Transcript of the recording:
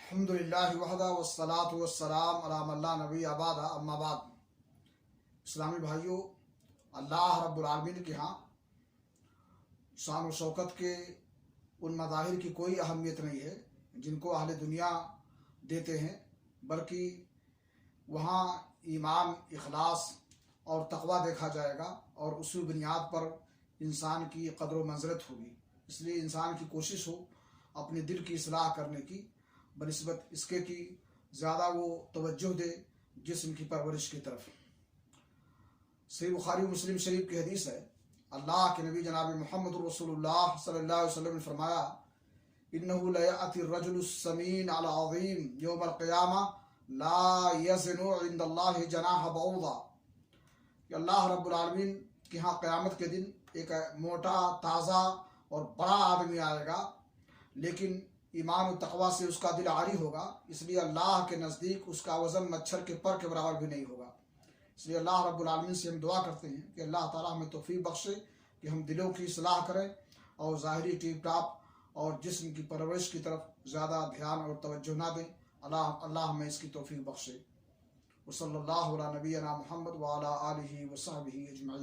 अल्हम्दुलिल्लाहि वहदा वस्सलातु वस्सलाम अला मन ला नबी अबाद अम्मा बाद। इस्लामी भाइयों, अल्लाह रब्बुल आलमीन के यहाँ शान व शौकत के उन मज़ाहिर की कोई अहमियत नहीं है जिनको अहले दुनिया देते हैं, बल्कि वहाँ ईमान, इखलास और तक़वा देखा जाएगा और उसी बुनियाद पर इंसान की क़द्र व मंज़िलत होगी। इसलिए इंसान की कोशिश हो अपने दिल की इस्लाह करने की, बनिस्बत इसके कि ज़्यादा वो तवज्जो दे जिस्म की परवरिश की तरफ। सही बुखारी मुस्लिम शरीफ की हदीस है, अल्लाह के नबी जनाब मोहम्मद रसूलुल्लाह सल्लल्लाहु अलैहि वसल्लम ने फरमाया, इन्नहु लयअति रजुलु समीन अल अज़ीम यौमल क़ियामा ला यज़नु इंदल्लाहि जनाह बऊदा। कि अल्लाह रब्बुल आलमीन के यहाँ क़यामत के दिन एक मोटा, ताज़ा और बड़ा आदमी आएगा, लेकिन ईमान और तक़वा से उसका दिल आरी होगा, इसलिए अल्लाह के नज़दीक उसका वज़न मच्छर के पर के बराबर भी नहीं होगा। इसलिए अल्लाह रब्बुल आलमीन से हम दुआ करते हैं कि अल्लाह ताला हमें तौफ़ीक़ बख्शे कि हम दिलों की इस्लाह करें और ज़ाहिरी टिप टाप और जिस्म की परवरिश की तरफ ज़्यादा ध्यान और तवज्जो ना दें। अल्लाह हमें इसकी तौफ़ीक़ बख्शे। वसल्लल्लाहु अला नबीना मुहम्मद व अला आलिहि व सहबिहि अजमईन।